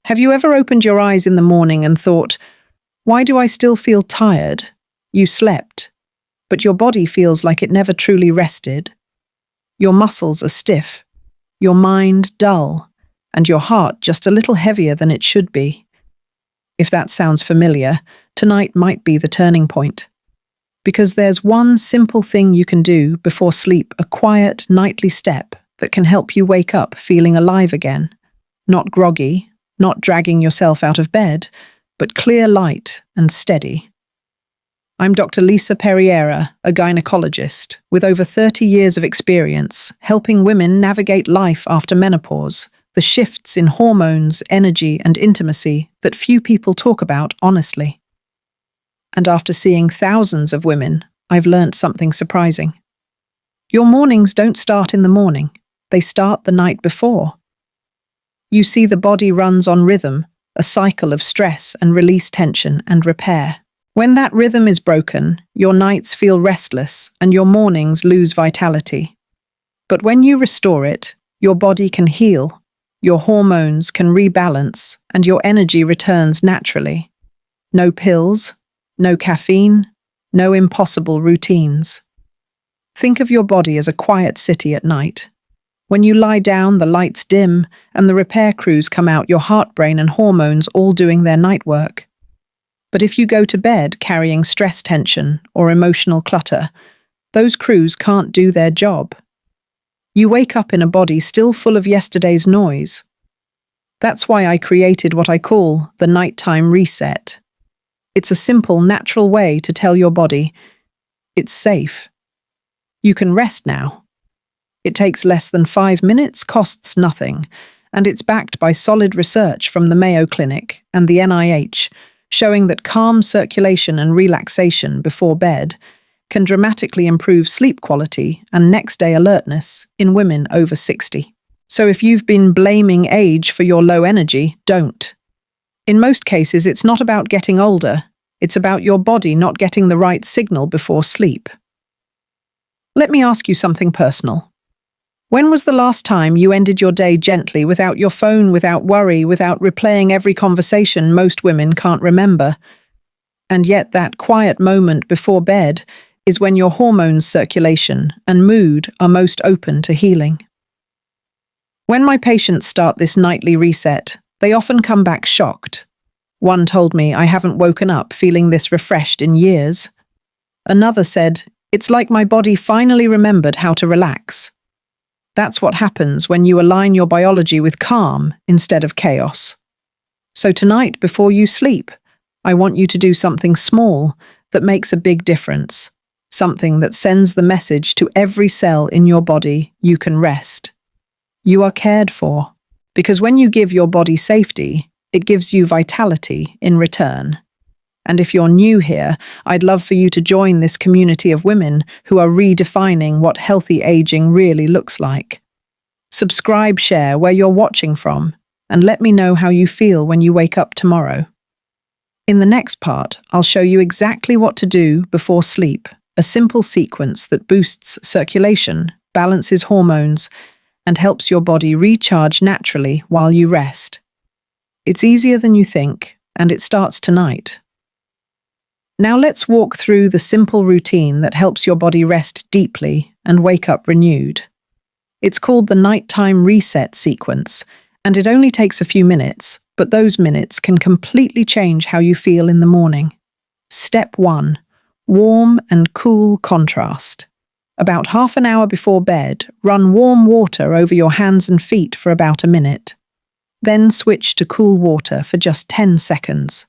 Have you ever opened your eyes in the morning and thought, why do I still feel tired? You slept, but your body feels like it never truly rested. Your muscles are stiff, your mind dull, and your heart just a little heavier than it should be. If that sounds familiar, tonight might be the turning point. Because there's one simple thing you can do before sleep, a quiet, nightly step that can help you wake up feeling alive again. Not groggy, not dragging yourself out of bed, but clear light and steady. I'm Dr. Lisa Perriera, a gynecologist with over 30 years of experience helping women navigate life after menopause, the shifts in hormones, energy, and intimacy that few people talk about honestly. And after seeing thousands of women, I've learnt something surprising. Your mornings don't start in the morning, they start the night before. You see, the body runs on rhythm, a cycle of stress and release tension and repair. When that rhythm is broken, your nights feel restless and your mornings lose vitality. But when you restore it, your body can heal, your hormones can rebalance, and your energy returns naturally. No pills, no caffeine, no impossible routines. Think of your body as a quiet city at night. When you lie down, the lights dim and the repair crews come out, your heart, brain, and hormones all doing their night work. But if you go to bed carrying stress tension or emotional clutter, those crews can't do their job. You wake up in a body still full of yesterday's noise. That's why I created what I call the nighttime reset. It's a simple, natural way to tell your body, it's safe. You can rest now. It takes less than 5 minutes, costs nothing, and it's backed by solid research from the Mayo Clinic and the NIH, showing that calm circulation and relaxation before bed can dramatically improve sleep quality and next-day alertness in women over 60. So if you've been blaming age for your low energy, don't. In most cases, it's not about getting older, it's about your body not getting the right signal before sleep. Let me ask you something personal. When was the last time you ended your day gently, without your phone, without worry, without replaying every conversation most women can't remember? And yet that quiet moment before bed is when your hormones, circulation, and mood are most open to healing. When my patients start this nightly reset, they often come back shocked. One told me, I haven't woken up feeling this refreshed in years. Another said, it's like my body finally remembered how to relax. That's what happens when you align your biology with calm instead of chaos. So tonight, before you sleep, I want you to do something small that makes a big difference. Something that sends the message to every cell in your body, you can rest. You are cared for. Because when you give your body safety, it gives you vitality in return. And if you're new here, I'd love for you to join this community of women who are redefining what healthy aging really looks like. Subscribe, share where you're watching from, and let me know how you feel when you wake up tomorrow. In the next part, I'll show you exactly what to do before sleep, a simple sequence that boosts circulation, balances hormones, and helps your body recharge naturally while you rest. It's easier than you think, and it starts tonight. Now let's walk through the simple routine that helps your body rest deeply and wake up renewed. It's called the nighttime reset sequence, and it only takes a few minutes, but those minutes can completely change how you feel in the morning. Step 1. Warm and cool contrast. About half an hour before bed, run warm water over your hands and feet for about a minute. Then switch to cool water for just 10 seconds.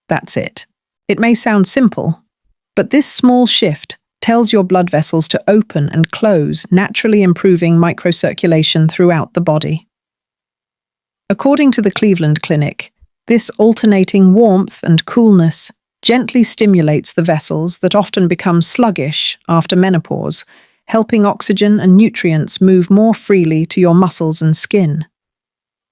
That's it. It may sound simple, but this small shift tells your blood vessels to open and close, naturally improving microcirculation throughout the body. According to the Cleveland Clinic, this alternating warmth and coolness gently stimulates the vessels that often become sluggish after menopause, helping oxygen and nutrients move more freely to your muscles and skin.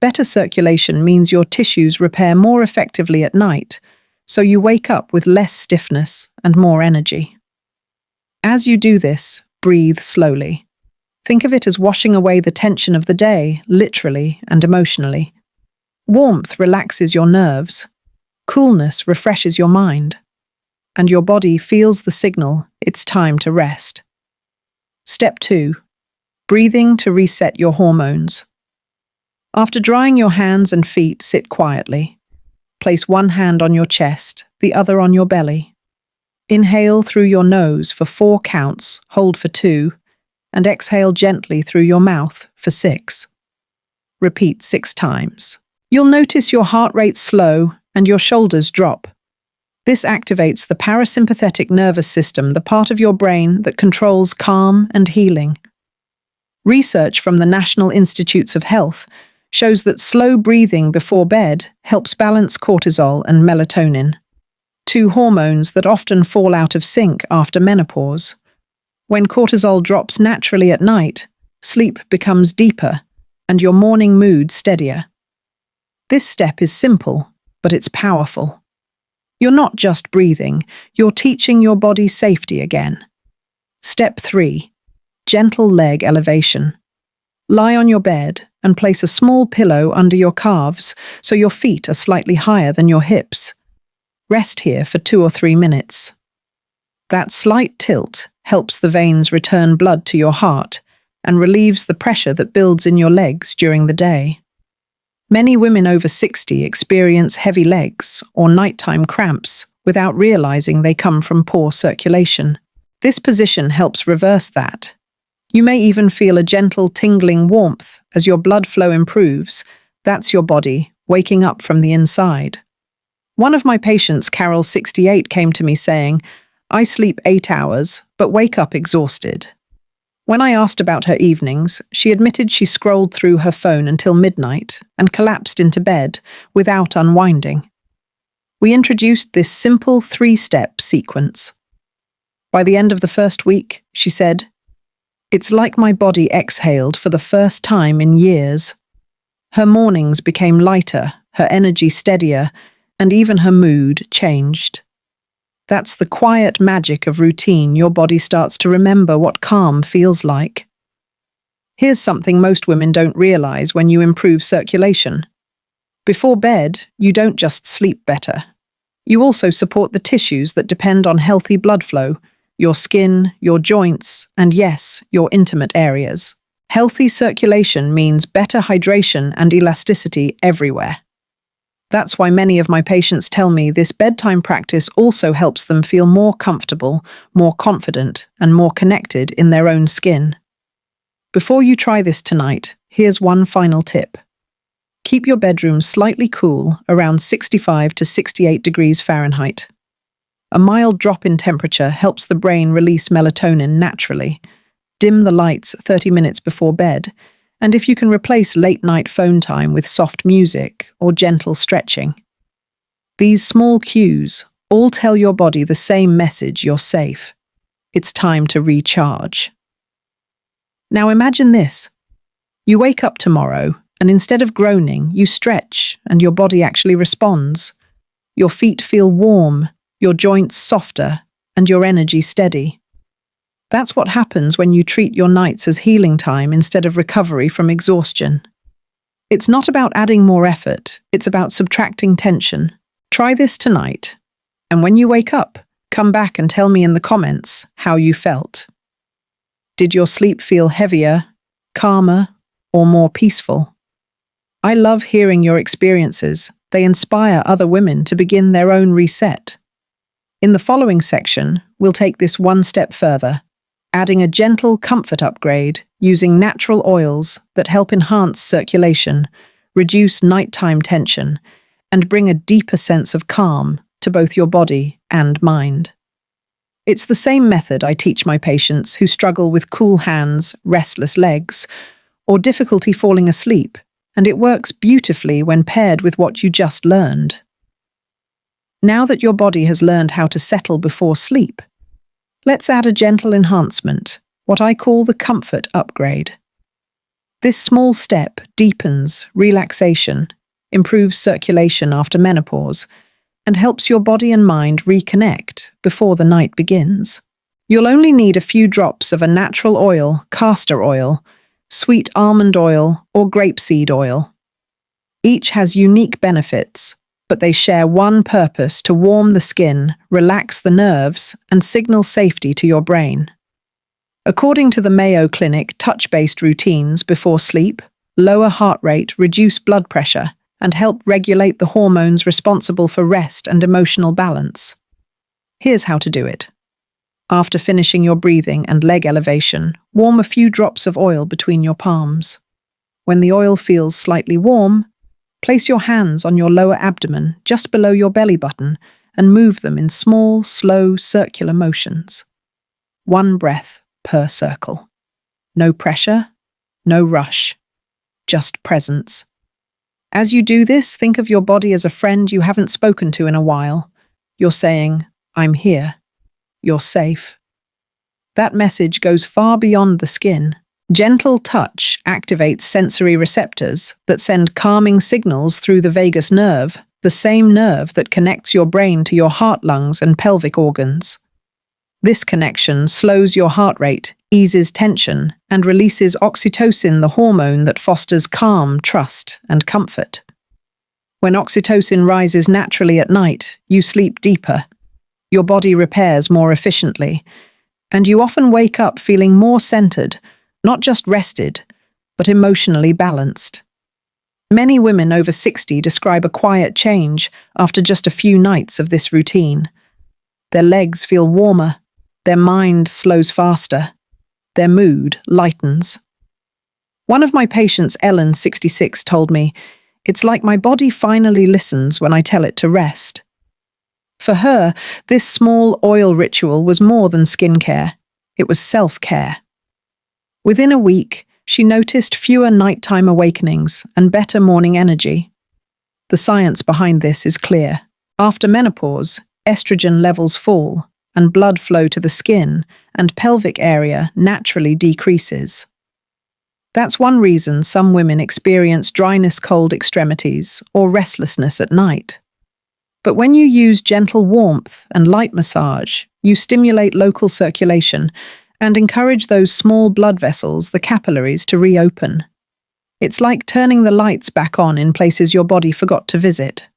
Better circulation means your tissues repair more effectively at night, so you wake up with less stiffness and more energy. As you do this, breathe slowly. Think of it as washing away the tension of the day, literally and emotionally. Warmth relaxes your nerves. Coolness refreshes your mind. And your body feels the signal it's time to rest. Step 2. Breathing to reset your hormones. After drying your hands and feet, sit quietly. Place one hand on your chest, the other on your belly. Inhale through your nose for 4 counts, hold for 2, and exhale gently through your mouth for 6. Repeat 6 times. You'll notice your heart rate slow and your shoulders drop. This activates the parasympathetic nervous system, the part of your brain that controls calm and healing. Research from the National Institutes of Health shows that slow breathing before bed helps balance cortisol and melatonin, 2 hormones that often fall out of sync after menopause. When cortisol drops naturally at night, sleep becomes deeper and your morning mood steadier. This step is simple, but it's powerful. You're not just breathing, you're teaching your body safety again. Step 3. Gentle leg elevation. Lie on your bed and place a small pillow under your calves so your feet are slightly higher than your hips. Rest here for 2 or 3 minutes. That slight tilt helps the veins return blood to your heart and relieves the pressure that builds in your legs during the day. Many women over 60 experience heavy legs or nighttime cramps without realizing they come from poor circulation. This position helps reverse that. You may even feel a gentle tingling warmth as your blood flow improves. That's your body waking up from the inside. One of my patients, Carol, 68, came to me saying, "I sleep 8 hours, but wake up exhausted." When I asked about her evenings, she admitted she scrolled through her phone until midnight and collapsed into bed without unwinding. We introduced this simple 3-step sequence. By the end of the first week, she said, "It's like my body exhaled for the first time in years." Her mornings became lighter, her energy steadier, and even her mood changed. That's the quiet magic of routine. Your body starts to remember what calm feels like. Here's something most women don't realize when you improve circulation. Before bed, you don't just sleep better. You also support the tissues that depend on healthy blood flow, your skin, your joints, and yes, your intimate areas. Healthy circulation means better hydration and elasticity everywhere. That's why many of my patients tell me this bedtime practice also helps them feel more comfortable, more confident, and more connected in their own skin. Before you try this tonight, here's one final tip. Keep your bedroom slightly cool, around 65 to 68 degrees Fahrenheit. A mild drop in temperature helps the brain release melatonin naturally. Dim the lights 30 minutes before bed, and if you can replace late-night phone time with soft music or gentle stretching. These small cues all tell your body the same message: you're safe. It's time to recharge. Now imagine this. You wake up tomorrow, and instead of groaning, you stretch, and your body actually responds. Your feet feel warm, your joints softer, and your energy steady. That's what happens when you treat your nights as healing time instead of recovery from exhaustion. It's not about adding more effort, it's about subtracting tension. Try this tonight, and when you wake up, come back and tell me in the comments how you felt. Did your sleep feel heavier, calmer, or more peaceful? I love hearing your experiences. They inspire other women to begin their own reset. In the following section, we'll take this one step further, adding a gentle comfort upgrade using natural oils that help enhance circulation, reduce nighttime tension, and bring a deeper sense of calm to both your body and mind. It's the same method I teach my patients who struggle with cool hands, restless legs, or difficulty falling asleep, and it works beautifully when paired with what you just learned. Now that your body has learned how to settle before sleep, let's add a gentle enhancement, what I call the comfort upgrade. This small step deepens relaxation, improves circulation after menopause, and helps your body and mind reconnect before the night begins. You'll only need a few drops of a natural oil, castor oil, sweet almond oil, or grapeseed oil. Each has unique benefits, but they share one purpose: to warm the skin, relax the nerves, and signal safety to your brain. According to the Mayo Clinic, touch-based routines before sleep lower heart rate, reduce blood pressure, and help regulate the hormones responsible for rest and emotional balance. Here's how to do it. After finishing your breathing and leg elevation, warm a few drops of oil between your palms. When the oil feels slightly warm, place your hands on your lower abdomen just below your belly button and move them in small, slow, circular motions. 1 breath per circle. No pressure, no rush, just presence. As you do this, think of your body as a friend you haven't spoken to in a while. You're saying, "I'm here. You're safe." That message goes far beyond the skin. Gentle touch activates sensory receptors that send calming signals through the vagus nerve, the same nerve that connects your brain to your heart, lungs, and pelvic organs. This connection slows your heart rate, eases tension, and releases oxytocin, the hormone that fosters calm, trust, and comfort. When oxytocin rises naturally at night, you sleep deeper, your body repairs more efficiently, and you often wake up feeling more centered, not just rested, but emotionally balanced. Many women over 60 describe a quiet change after just a few nights of this routine. Their legs feel warmer, their mind slows faster, their mood lightens. One of my patients, Ellen, 66, told me, "It's like my body finally listens when I tell it to rest." For her, this small oil ritual was more than skincare. It was self-care. Within a week, she noticed fewer nighttime awakenings and better morning energy. The science behind this is clear. After menopause, estrogen levels fall, and blood flow to the skin and pelvic area naturally decreases. That's one reason some women experience dryness, cold extremities, or restlessness at night. But when you use gentle warmth and light massage, you stimulate local circulation and encourage those small blood vessels, the capillaries, to reopen. It's like turning the lights back on in places your body forgot to visit.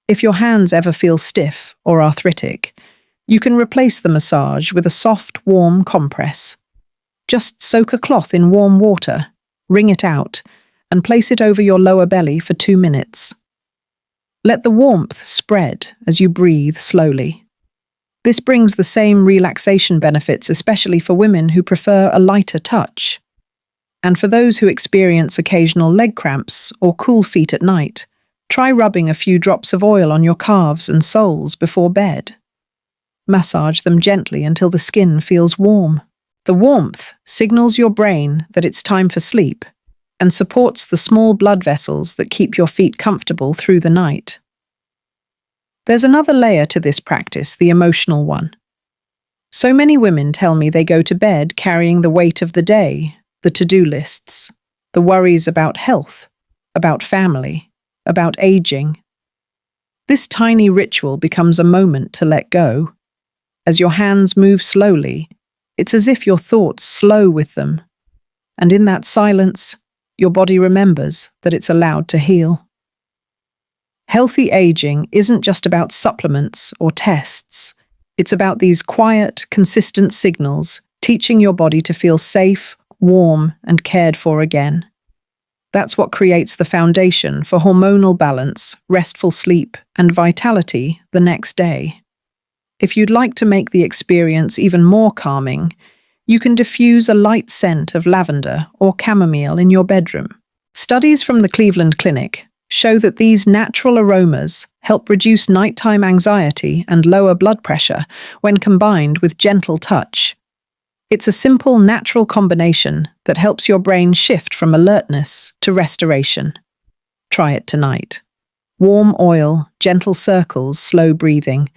If your hands ever feel stiff or arthritic, you can replace the massage with a soft, warm compress. Just soak a cloth in warm water, wring it out, and place it over your lower belly for 2 minutes. Let the warmth spread as you breathe slowly. This brings the same relaxation benefits, especially for women who prefer a lighter touch. And for those who experience occasional leg cramps or cool feet at night, try rubbing a few drops of oil on your calves and soles before bed. Massage them gently until the skin feels warm. The warmth signals your brain that it's time for sleep and supports the small blood vessels that keep your feet comfortable through the night. There's another layer to this practice, the emotional one. So many women tell me they go to bed carrying the weight of the day, the to-do lists, the worries about health, about family, about aging. This tiny ritual becomes a moment to let go. As your hands move slowly, it's as if your thoughts slow with them. And in that silence, your body remembers that it's allowed to heal. Healthy aging isn't just about supplements or tests. It's about these quiet, consistent signals, teaching your body to feel safe, warm, and cared for again. That's what creates the foundation for hormonal balance, restful sleep, and vitality the next day. If you'd like to make the experience even more calming, you can diffuse a light scent of lavender or chamomile in your bedroom. Studies from the Cleveland Clinic show that these natural aromas help reduce nighttime anxiety and lower blood pressure when combined with gentle touch. It's a simple, natural combination that helps your brain shift from alertness to restoration. Try it tonight. Warm oil, gentle circles, slow breathing,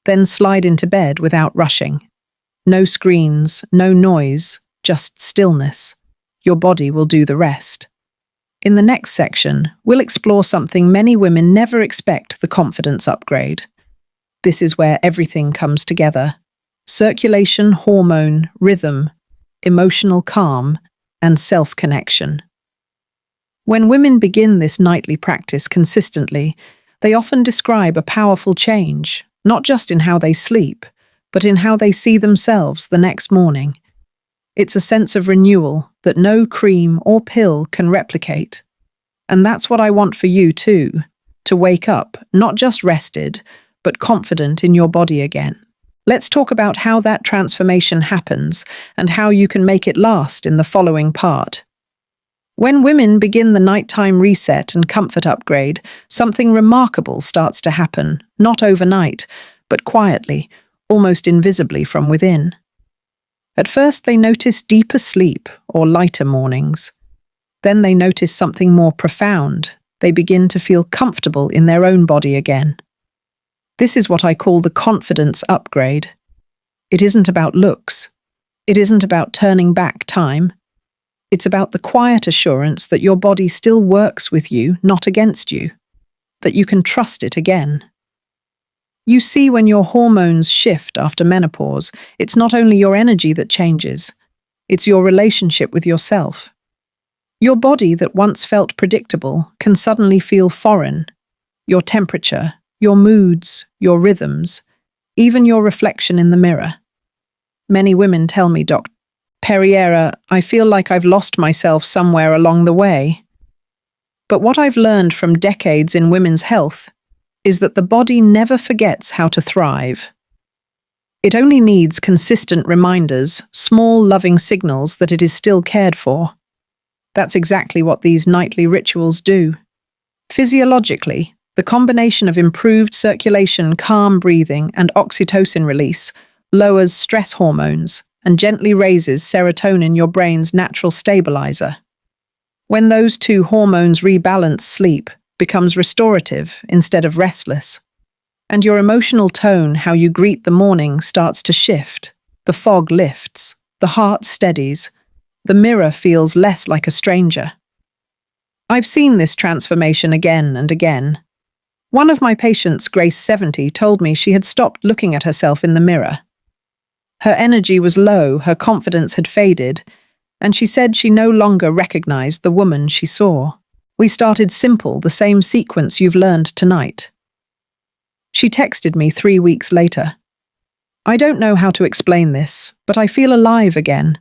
then slide into bed without rushing. No screens, no noise, just stillness. Your body will do the rest. In the next section, we'll explore something many women never expect: the confidence upgrade. This is where everything comes together: circulation, hormone, rhythm, emotional calm, and self-connection. When women begin this nightly practice consistently, they often describe a powerful change, not just in how they sleep, but in how they see themselves the next morning. It's a sense of renewal that no cream or pill can replicate. And that's what I want for you too, to wake up, not just rested, but confident in your body again. Let's talk about how that transformation happens and how you can make it last in the following part. When women begin the nighttime reset and comfort upgrade, something remarkable starts to happen, not overnight, but quietly, almost invisibly from within. At first, they notice deeper sleep or lighter mornings. Then they notice something more profound. They begin to feel comfortable in their own body again. This is what I call the confidence upgrade. It isn't about looks. It isn't about turning back time. It's about the quiet assurance that your body still works with you, not against you, that you can trust it again. You see, when your hormones shift after menopause, it's not only your energy that changes, it's your relationship with yourself. Your body that once felt predictable can suddenly feel foreign. Your temperature, your moods, your rhythms, even your reflection in the mirror. Many women tell me, Dr. Perriera, I feel like I've lost myself somewhere along the way. But what I've learned from decades in women's health is that the body never forgets how to thrive. It only needs consistent reminders, small loving signals that it is still cared for. That's exactly what these nightly rituals do. Physiologically, the combination of improved circulation, calm breathing, and oxytocin release lowers stress hormones and gently raises serotonin, your brain's natural stabilizer. When those two hormones rebalance, sleep becomes restorative instead of restless. And your emotional tone, how you greet the morning, starts to shift. The fog lifts, the heart steadies, the mirror feels less like a stranger. I've seen this transformation again and again. One of my patients, Grace 70, told me she had stopped looking at herself in the mirror. Her energy was low, her confidence had faded, and she said she no longer recognized the woman she saw. We started simple, the same sequence you've learned tonight. She texted me 3 weeks later. I don't know how to explain this, but I feel alive again.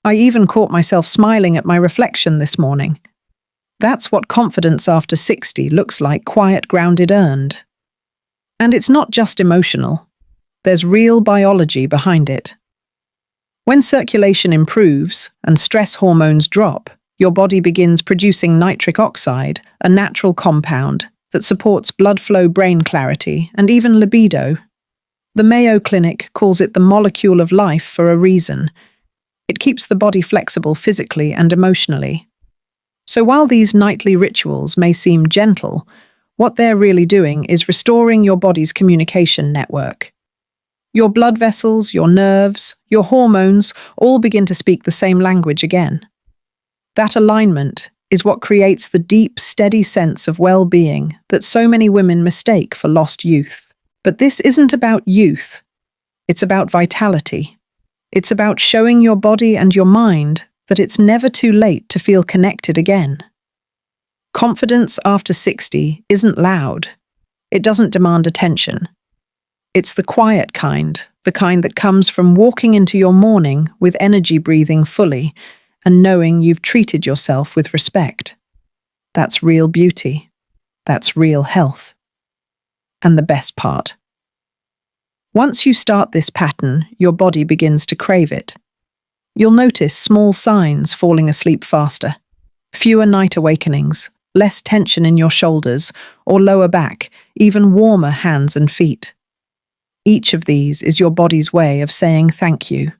I even caught myself smiling at my reflection this morning. That's what confidence after 60 looks like, quiet, grounded, earned. And it's not just emotional. There's real biology behind it. When circulation improves and stress hormones drop, your body begins producing nitric oxide, a natural compound that supports blood flow, brain clarity, and even libido. The Mayo Clinic calls it the molecule of life for a reason. It keeps the body flexible physically and emotionally. So while these nightly rituals may seem gentle, what they're really doing is restoring your body's communication network. Your blood vessels, your nerves, your hormones all begin to speak the same language again. That alignment is what creates the deep, steady sense of well-being that so many women mistake for lost youth. But this isn't about youth. It's about vitality. It's about showing your body and your mind that it's never too late to feel connected again. Confidence after 60 isn't loud. It doesn't demand attention. It's the quiet kind, the kind that comes from walking into your morning with energy, breathing fully, and knowing you've treated yourself with respect. That's real beauty. That's real health. And the best part. Once you start this pattern, your body begins to crave it. You'll notice small signs: falling asleep faster, fewer night awakenings, less tension in your shoulders or lower back, even warmer hands and feet. Each of these is your body's way of saying thank you.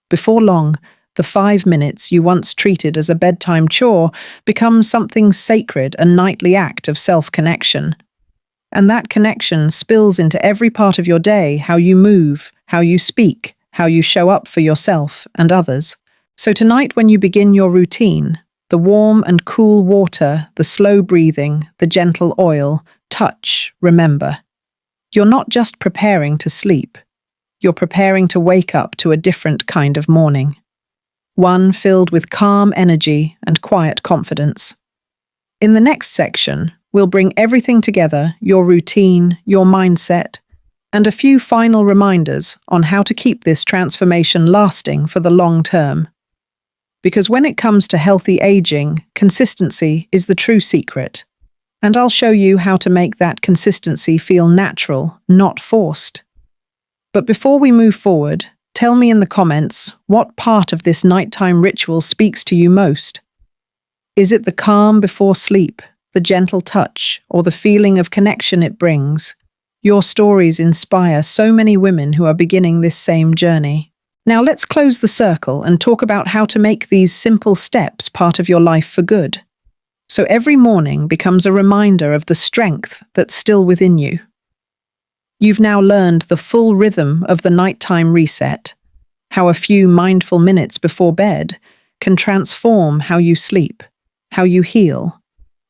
Before long, the 5 minutes you once treated as a bedtime chore becomes something sacred, a nightly act of self-connection. And that connection spills into every part of your day: how you move, how you speak, how you show up for yourself and others. So tonight, when you begin your routine, the warm and cool water, the slow breathing, the gentle oil, touch, remember. You're not just preparing to sleep. You're preparing to wake up to a different kind of morning. One filled with calm energy and quiet confidence. In the next section, we'll bring everything together, your routine, your mindset, and a few final reminders on how to keep this transformation lasting for the long term. Because when it comes to healthy aging, consistency is the true secret. And I'll show you how to make that consistency feel natural, not forced. But before we move forward, tell me in the comments what part of this nighttime ritual speaks to you most. Is it the calm before sleep, the gentle touch, or the feeling of connection it brings? Your stories inspire so many women who are beginning this same journey. Now let's close the circle and talk about how to make these simple steps part of your life for good. So every morning becomes a reminder of the strength that's still within you. You've now learned the full rhythm of the nighttime reset, how a few mindful minutes before bed can transform how you sleep, how you heal,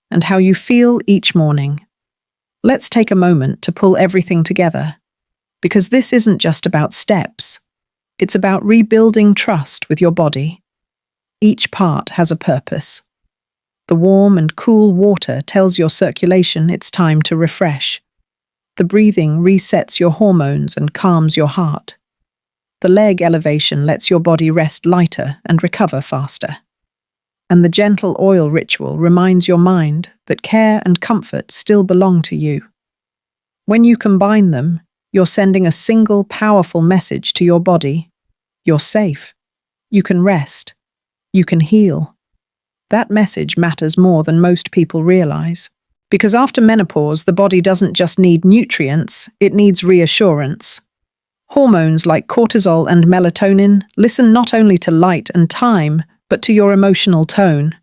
and how you feel each morning. Let's take a moment to pull everything together, because this isn't just about steps. It's about rebuilding trust with your body. Each part has a purpose. The warm and cool water tells your circulation it's time to refresh. The breathing resets your hormones and calms your heart. The leg elevation lets your body rest lighter and recover faster. And the gentle oil ritual reminds your mind that care and comfort still belong to you. When you combine them, you're sending a single powerful message to your body. You're safe. You can rest. You can heal. That message matters more than most people realize. Because after menopause, the body doesn't just need nutrients, it needs reassurance. Hormones like cortisol and melatonin listen not only to light and time, but to your emotional tone.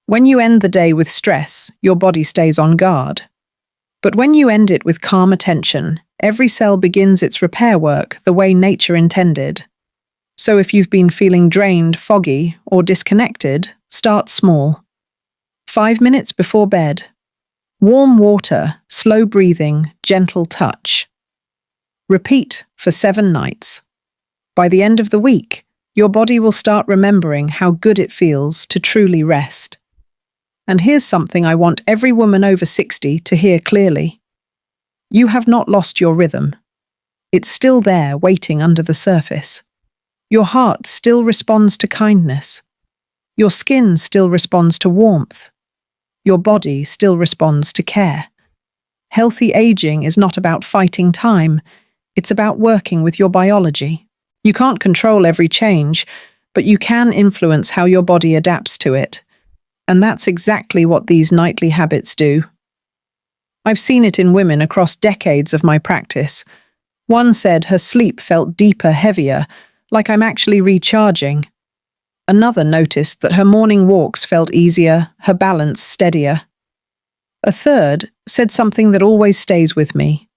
When you end the day with stress, your body stays on guard. But when you end it with calm attention, every cell begins its repair work the way nature intended. So if you've been feeling drained, foggy, or disconnected, start small. 5 minutes before bed. Warm water, slow breathing, gentle touch. Repeat for 7 nights. By the end of the week, your body will start remembering how good it feels to truly rest. And here's something I want every woman over 60 to hear clearly. You have not lost your rhythm. It's still there, waiting under the surface. Your heart still responds to kindness. Your skin still responds to warmth. Your body still responds to care. Healthy aging is not about fighting time. It's about working with your biology. You can't control every change, but you can influence how your body adapts to it. And that's exactly what these nightly habits do. I've seen it in women across decades of my practice. One said her sleep felt deeper, heavier, like I'm actually recharging. Another noticed that her morning walks felt easier, her balance steadier. A third said something that always stays with me.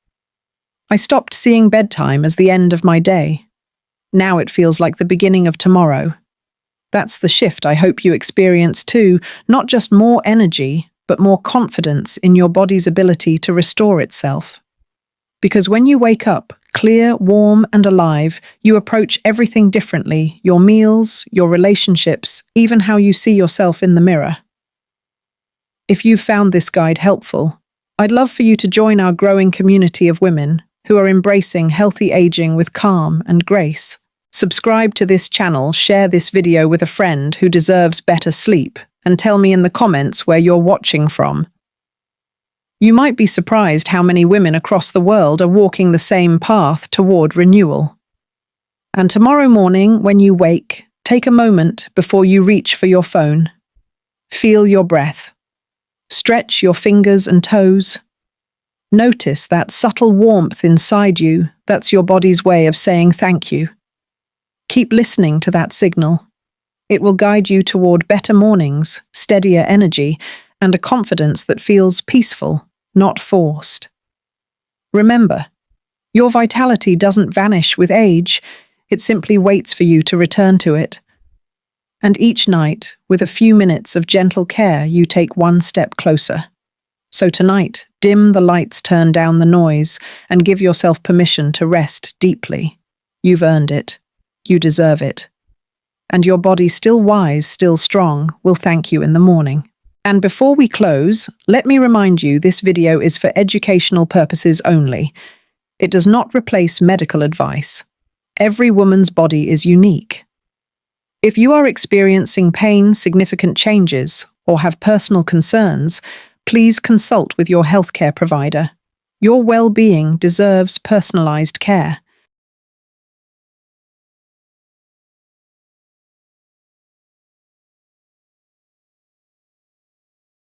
I stopped seeing bedtime as the end of my day. Now it feels like the beginning of tomorrow. That's the shift I hope you experience too, not just more energy, but more confidence in your body's ability to restore itself. Because when you wake up, clear, warm, and alive, you approach everything differently, your meals, your relationships, even how you see yourself in the mirror. If you've found this guide helpful, I'd love for you to join our growing community of women who are embracing healthy aging with calm and grace. Subscribe to this channel, share this video with a friend who deserves better sleep, and tell me in the comments where you're watching from. You might be surprised how many women across the world are walking the same path toward renewal. And tomorrow morning, when you wake, take a moment before you reach for your phone. Feel your breath. Stretch your fingers and toes. Notice that subtle warmth inside you. That's your body's way of saying thank you. Keep listening to that signal. It will guide you toward better mornings, steadier energy, and a confidence that feels peaceful, not forced. Remember, your vitality doesn't vanish with age, it simply waits for you to return to it. And each night, with a few minutes of gentle care, you take one step closer. So tonight, dim the lights, turn down the noise, and give yourself permission to rest deeply. You've earned it. You deserve it. And your body, still wise, still strong, will thank you in the morning. And before we close, let me remind you this video is for educational purposes only. It does not replace medical advice. Every woman's body is unique. If you are experiencing pain, significant changes, or have personal concerns, please consult with your healthcare provider. Your well-being deserves personalized care.